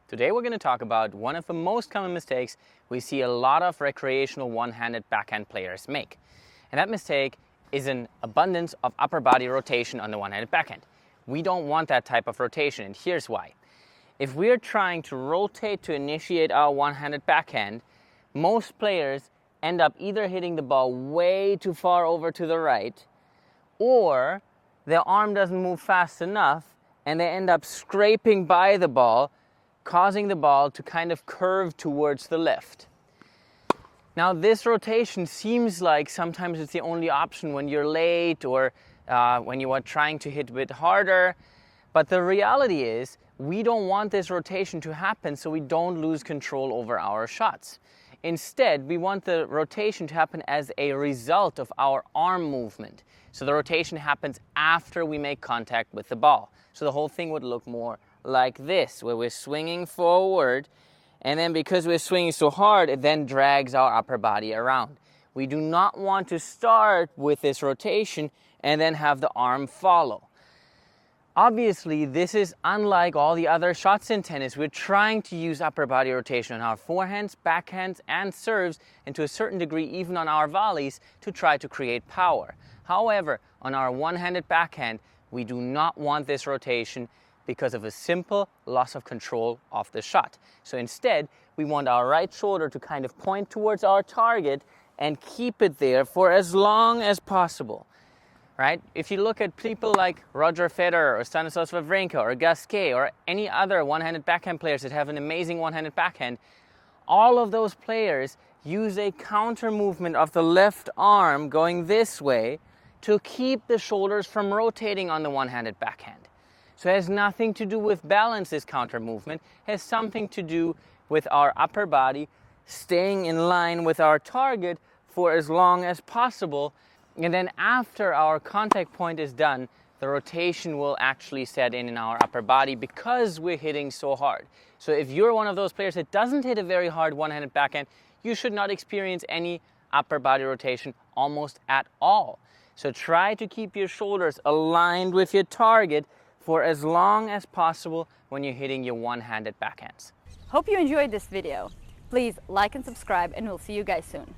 Today we're going to talk about one of the most common mistakes we see a lot of recreational one-handed backhand players make. And that mistake is an abundance of upper body rotation on the one-handed backhand. We don't want that type of rotation, and here's why. If we're trying to rotate to initiate our one-handed backhand, most players end up either hitting the ball way too far over to the right, or their arm doesn't move fast enough and they end up scraping by the ball, causing the ball to kind of curve towards the left. Now this rotation seems like sometimes it's the only option when you're late or when you are trying to hit a bit harder, but the reality is we don't want this rotation to happen so we don't lose control over our shots. Instead, we want the rotation to happen as a result of our arm movement. So the rotation happens after we make contact with the ball. So the whole thing would look more like this, where we're swinging forward, and then because we're swinging so hard, it then drags our upper body around. We do not want to start with this rotation and then have the arm follow. Obviously, this is unlike all the other shots in tennis. We're trying to use upper body rotation on our forehands, backhands, and serves, and to a certain degree even on our volleys to try to create power. However, on our one-handed backhand, we do not want this rotation because of a simple loss of control of the shot. So instead, we want our right shoulder to kind of point towards our target and keep it there for as long as possible. Right? If you look at people like Roger Federer or Stanislav Wawrinka or Gasquet or any other one-handed backhand players that have an amazing one-handed backhand, all of those players use a counter movement of the left arm going this way to keep the shoulders from rotating on the one-handed backhand. So it has nothing to do with balance, this counter movement. It has something to do with our upper body staying in line with our target for as long as possible. And then after our contact point is done, the rotation will actually set in our upper body because we're hitting so hard. So if you're one of those players that doesn't hit a very hard one-handed backhand, you should not experience any upper body rotation almost at all. So try to keep your shoulders aligned with your target for as long as possible when you're hitting your one-handed backhands. Hope you enjoyed this video. Please like and subscribe, and we'll see you guys soon.